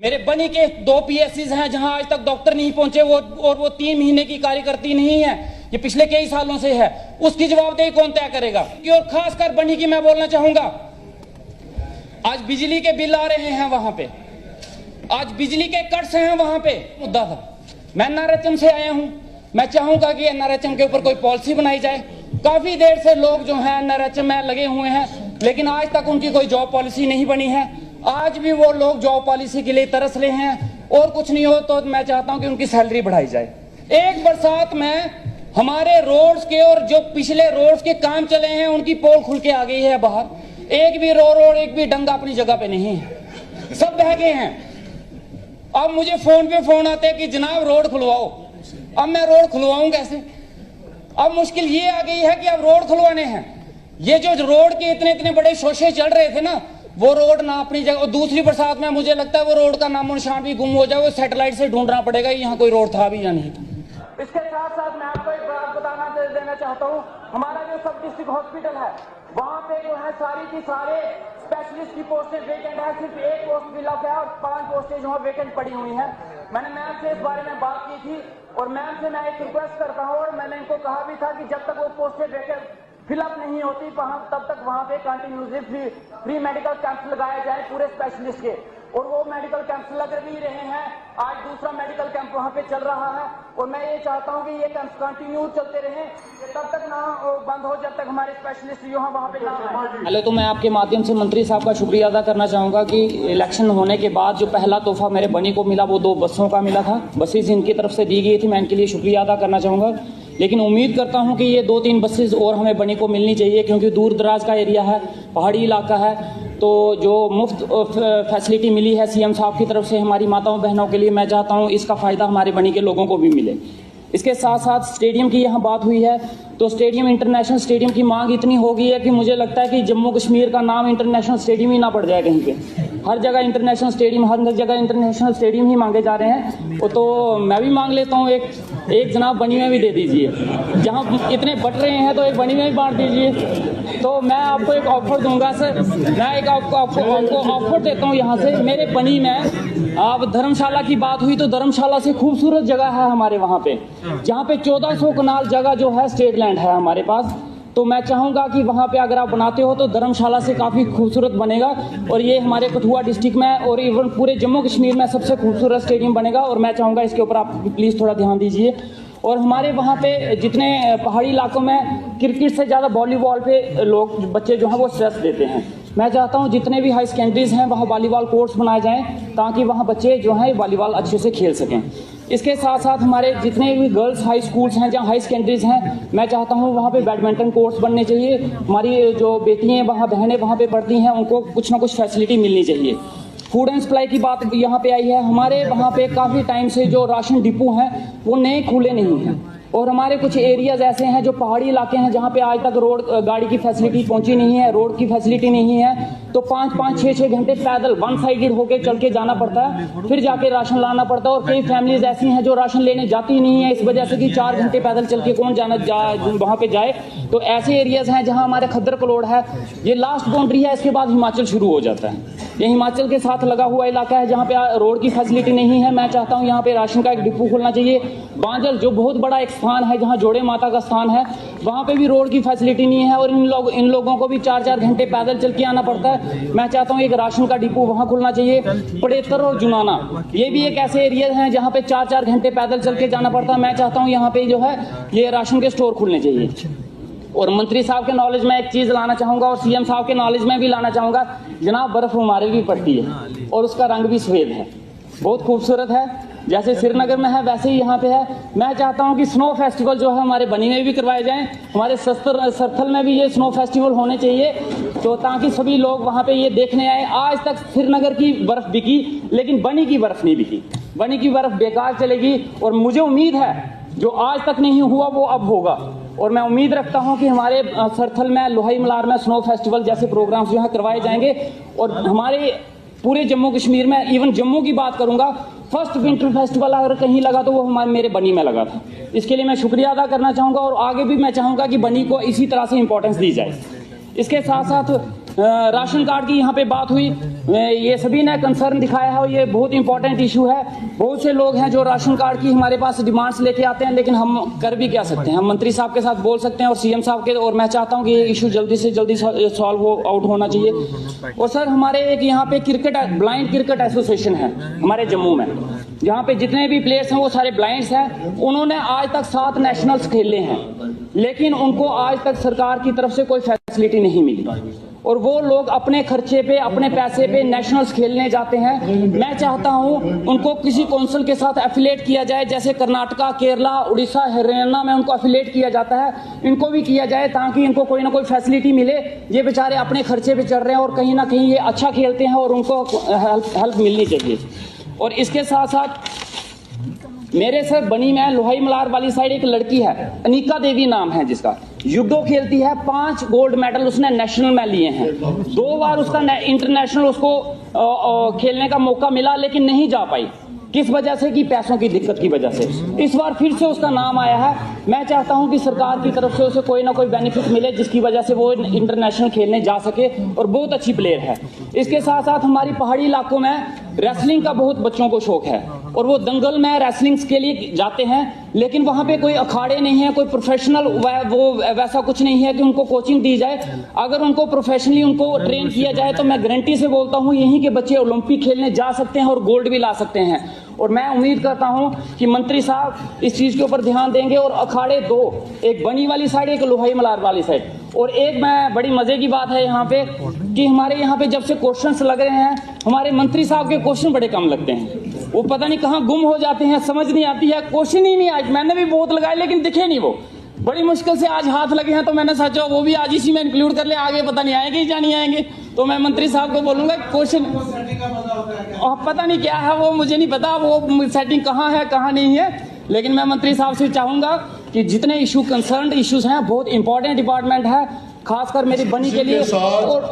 मेरे बनी के 2 PSCs हैं जहां आज तक डॉक्टर नहीं पहुंचे, वो 3 महीने की कार्यकर्ती नहीं है, ये पिछले कई सालों से है। उसकी जवाबदेही कौन तय करेगा? और खासकर बनी की मैं बोलना चाहूंगा, आज बिजली के बिल आ रहे हैं वहां पे, आज बिजली के कट्स हैं वहां पे। मुद्दा था, मैं NRHM से आया हूं, मैं चाहूंगा कि NRHM के ऊपर कोई पॉलिसी बनाई जाए। काफी देर से लोग जो हैं NRHM में लगे हुए हैं, लेकिन आज तक उनकी कोई जॉब पॉलिसी नहीं बनी है। आज भी वो लोग जॉब पॉलिसी के लिए तरस रहे हैं, और कुछ नहीं हो तो मैं चाहता हूं कि उनकी सैलरी बढ़ाई जाए। एक बरसात में हमारे रोड्स के और जो पिछले रोड्स के काम चले हैं उनकी पोल खुल के आ गई है बाहर। एक भी रोड एक भी डंगा अपनी जगह पे नहीं है, सब बह गए हैं। अब मुझे फोन पे फोन आते हैं कि जनाब रोड खुलवाओ। अब मैं रोड खुलवाऊं कैसे? अब मुश्किल ये आ गई है कि अब रोड खुलवाने हैं। ये जो रोड के इतने बड़े शोशे चल रहे थे ना, वो रोड ना अपनी जगह। और दूसरी बरसात में मुझे लगता है वो रोड का नामो निशान भी गुम हो जाए, वो सैटेलाइट से ढूंढना पड़ेगा यहाँ कोई रोड था भी या नहीं था। इसके साथ साथ मैं आपको एक बात बताना देना चाहता हूँ, हमारा जो सब डिस्ट्रिक्ट हॉस्पिटल है वहाँ पे जो है सारी की सारे स्पेशलिस्ट की पोस्टें वेकेंट है, सिर्फ एक पोस्ट फिलअप है और 5 पोस्टें जो है वेकेंट पड़ी हुई हैं। मैंने मैम से इस बारे में बात की थी और मैम से मैं एक रिक्वेस्ट करता हूँ, और मैंने इनको कहा भी था कि जब तक वो पोस्टें वेकेंट फिलअप नहीं होती तब तक वहाँ पे कंटिन्यूसली फ्री मेडिकल कैंप लगाया जाए पूरे स्पेशलिस्ट के। और वो मेडिकल कैंप लग भी रहे हैं, आज दूसरा मेडिकल कैंप वहाँ पे चल रहा है, और मैं ये चाहता हूँ कि ये कैंप कंटिन्यू चलते रहें, तब तक ना बंद हो जब तक हमारे स्पेशलिस्ट यहाँ वहाँ पे ना आए। पहले तो मैं आपके माध्यम से मंत्री साहब का शुक्रिया अदा करना चाहूँगा कि इलेक्शन होने के बाद जो पहला तोहफा मेरे बनी को मिला वो 2 बसों का मिला था। बसेज इनकी तरफ से दी गई थी, मैं इनके लिए शुक्रिया अदा करना चाहूँगा। लेकिन उम्मीद करता हूं कि ये 2-3 बसेज और हमें बनी को मिलनी चाहिए, क्योंकि दूर दराज का एरिया है, पहाड़ी इलाका है। तो जो मुफ्त फैसिलिटी मिली है CM साहब की तरफ से हमारी माताओं बहनों के लिए, मैं चाहता हूं इसका फ़ायदा हमारे बनी के लोगों को भी मिले। इसके साथ साथ स्टेडियम की यहाँ बात हुई है, तो स्टेडियम इंटरनेशनल स्टेडियम की मांग इतनी हो गई है कि मुझे लगता है कि जम्मू कश्मीर का नाम इंटरनेशनल स्टेडियम ही ना पड़ जाए कहीं पे। हर जगह इंटरनेशनल स्टेडियम ही मांगे जा रहे हैं। तो मैं भी मांग लेता हूँ, एक जनाब बनी में भी दे दीजिए। जहाँ इतने बट रहे हैं तो एक बनी में भी बांट दीजिए। तो मैं आपको एक ऑफर दूंगा सर, मैं एक आपको ऑफर देता हूँ यहाँ से। मेरे बनी में आप धर्मशाला की बात हुई तो धर्मशाला से खूबसूरत जगह है हमारे वहाँ पे, जहाँ पे 1400 कनाल जगह जो है स्टेट लैंड है हमारे पास। तो मैं चाहूँगा कि वहाँ पे अगर आप बनाते हो तो धर्मशाला से काफ़ी खूबसूरत बनेगा, और ये हमारे कठुआ डिस्ट्रिक्ट में और इवन पूरे जम्मू कश्मीर में सबसे खूबसूरत स्टेडियम बनेगा। और मैं चाहूँगा इसके ऊपर आप प्लीज़ थोड़ा ध्यान दीजिए। और हमारे वहाँ पे जितने पहाड़ी इलाकों में क्रिकेट से ज़्यादा वॉलीबॉल पे लोग बच्चे जो हैं वो स्ट्रेस देते हैं। मैं चाहता हूँ जितने भी हाई सेकेंडरीज हैं वहाँ वॉलीबॉल कोर्ट्स बनाए जाएँ, ताकि वहाँ बच्चे जो हैं वॉलीबॉल अच्छे से खेल सकें। इसके साथ साथ हमारे जितने भी गर्ल्स हाई स्कूल्स हैं जहाँ हाई सेकेंडरीज हैं, मैं चाहता हूँ वहाँ पे बैडमिंटन कोर्ट्स बनने चाहिए। हमारी जो बेटियाँ वहाँ बहनें वहाँ पे पढ़ती हैं उनको कुछ ना कुछ फैसिलिटी मिलनी चाहिए। फूड एंड सप्लाई की बात यहाँ पे आई है, हमारे वहाँ पे काफ़ी टाइम से जो राशन डिपो हैं वो नए खुले नहीं हैं, और हमारे कुछ एरियाज ऐसे हैं जो पहाड़ी इलाके हैं जहाँ पे आज तक रोड गाड़ी की फैसिलिटी पहुँची नहीं है, रोड की फैसिलिटी नहीं है। तो 5-5, 6-6 घंटे पैदल 1 साइडेड होकर चल के जाना पड़ता है, फिर जाके राशन लाना पड़ता है। और कई फैमिलीज ऐसी हैं जो राशन लेने जाती नहीं है इस वजह से कि 4 घंटे पैदल चल के कौन वहाँ पे जाए। तो ऐसे एरियाज हैं जहाँ हमारे खद्दर कलोड़ है, ये लास्ट बाउंड्री है, इसके बाद हिमाचल शुरू हो जाता है। ये हिमाचल के साथ लगा हुआ इलाका है जहाँ पे रोड की फैसिलिटी नहीं है। मैं चाहता हूँ यहाँ पे राशन का एक डिपो खोलना चाहिए। बांजल जो बहुत बड़ा एक स्थान है जहाँ जोड़े माता का स्थान है, वहाँ पे भी रोड की फैसिलिटी नहीं है, और इन लोगों को भी 4-4 घंटे पैदल चल के आना पड़ता है। मैं चाहता हूँ एक राशन का डिपो वहाँ खुलना चाहिए। पड़ेतर और जुनाना ये भी एक ऐसे एरिया हैं जहाँ पे 4-4 घंटे पैदल चल के जाना पड़ता है। मैं चाहता हूँ यहाँ पे जो है ये राशन के स्टोर खुलने चाहिए। और मंत्री साहब के नॉलेज में एक चीज़ लाना चाहूँगा, और CM साहब के नॉलेज में भी लाना चाहूँगा। जनाब बर्फ़ हमारे भी पड़ती है और उसका रंग भी सफ़ेद है, बहुत खूबसूरत है। जैसे श्रीनगर में है वैसे ही यहाँ पे है। मैं चाहता हूँ कि स्नो फेस्टिवल जो है हमारे बनी में भी करवाए जाएं, हमारे सरथल में भी ये स्नो फेस्टिवल होने चाहिए, तो ताकि सभी लोग वहाँ पे ये देखने आए। आज तक श्रीनगर की बर्फ़ बिकी, लेकिन बनी की बर्फ़ नहीं बिकी। बनी की बर्फ़ बेकार चलेगी, और मुझे उम्मीद है जो आज तक नहीं हुआ वो अब होगा। और मैं उम्मीद रखता हूं कि हमारे सरथल में, लोहाई मलार में स्नो फेस्टिवल जैसे प्रोग्राम्स जो है करवाए जाएंगे। और हमारे पूरे जम्मू कश्मीर में, इवन जम्मू की बात करूंगा, फर्स्ट विंटर फेस्टिवल अगर कहीं लगा तो वो मेरे बनी में लगा था। इसके लिए मैं शुक्रिया अदा करना चाहूँगा, और आगे भी मैं चाहूँगा कि बनी को इसी तरह से इंपॉर्टेंस दी जाए। इसके साथ साथ राशन कार्ड की यहाँ पे बात हुई, ये सभी ने कंसर्न दिखाया है और ये बहुत इंपॉर्टेंट इशू है। बहुत से लोग हैं जो राशन कार्ड की हमारे पास डिमांड्स लेके आते हैं, लेकिन हम कर भी क्या सकते हैं। हम मंत्री साहब के साथ बोल सकते हैं और सीएम साहब के, और मैं चाहता हूँ कि ये इशू जल्दी से जल्दी सॉल्व आउट होना चाहिए। और सर हमारे एक यहाँ पे ब्लाइंड क्रिकेट एसोसिएशन है हमारे जम्मू में, जहाँ पे जितने भी प्लेयर्स हैं वो सारे ब्लाइंड्स हैं। उन्होंने आज तक 7 नेशनल्स खेले हैं, लेकिन उनको आज तक सरकार की तरफ से कोई फैसिलिटी नहीं मिली और वो लोग अपने खर्चे पे, अपने पैसे पे नेशनल्स खेलने जाते हैं। मैं चाहता हूं उनको किसी काउंसिल के साथ एफिलेट किया जाए, जैसे कर्नाटका, केरला, उड़ीसा, हरियाणा में उनको एफिलेट किया जाता है, इनको भी किया जाए ताकि इनको कोई ना कोई फैसिलिटी मिले। ये बेचारे अपने खर्चे पे चल रहे हैं और कहीं ना कहीं ये अच्छा खेलते हैं और उनको हेल्प मिलनी चाहिए। और इसके साथ साथ मेरे सर बनी में लोहाई मलार वाली साइड एक लड़की है, अनिका देवी नाम है जिसका, जुडो खेलती है, 5 गोल्ड मेडल उसने नेशनल में लिए हैं। 2 बार उसका इंटरनेशनल उसको खेलने का मौका मिला, लेकिन नहीं जा पाई। किस वजह से? कि पैसों की दिक्कत की वजह से। इस बार फिर से उसका नाम आया है। मैं चाहता हूं कि सरकार की तरफ से उसे कोई ना कोई बेनिफिट मिले जिसकी वजह से वो इंटरनेशनल खेलने जा सके, और बहुत अच्छी प्लेयर है। इसके साथ साथ हमारी पहाड़ी इलाकों में रेसलिंग का बहुत बच्चों को शौक है और वो दंगल में रेसलिंग के लिए जाते हैं, लेकिन वहां पे कोई अखाड़े नहीं है, कोई प्रोफेशनल वो वैसा कुछ नहीं है कि उनको कोचिंग दी जाए। अगर उनको प्रोफेशनली उनको ट्रेन किया जाए तो मैं गारंटी से बोलता हूं यहीं के बच्चे ओलंपिक खेलने जा सकते हैं और गोल्ड भी ला सकते हैं। और मैं उम्मीद करता हूं कि मंत्री साहब इस चीज के ऊपर ध्यान देंगे। और अखाड़े 2, एक बनी वाली साइड, एक लोहाई मलार वाली साइड। और एक मैं बड़ी मजे की बात है यहाँ पे कि हमारे यहाँ पे जब से क्वेश्चंस लग रहे हैं, हमारे मंत्री साहब के क्वेश्चन बड़े कम लगते हैं। वो पता नहीं कहाँ गुम हो जाते हैं, समझ नहीं आती है। क्वेश्चन ही नहीं आए, मैंने भी बहुत लगाए लेकिन दिखे नहीं। वो बड़ी मुश्किल से आज हाथ लगे हैं, तो मैंने सोचा वो भी आज इसी में इंक्लूड कर ले, आगे पता नहीं आएंगे या नहीं आएंगे। तो मैं मंत्री साहब को बोलूंगा क्वेश्चन पता नहीं क्या है, वो मुझे नहीं पता, वो सेटिंग कहाँ है कहाँ नहीं है। लेकिन मैं मंत्री साहब से चाहूंगा कि जितने इशू कंसर्न इश्यूज हैं, बहुत इंपॉर्टेंट डिपार्टमेंट है, खासकर मेरी बनी के लिए। और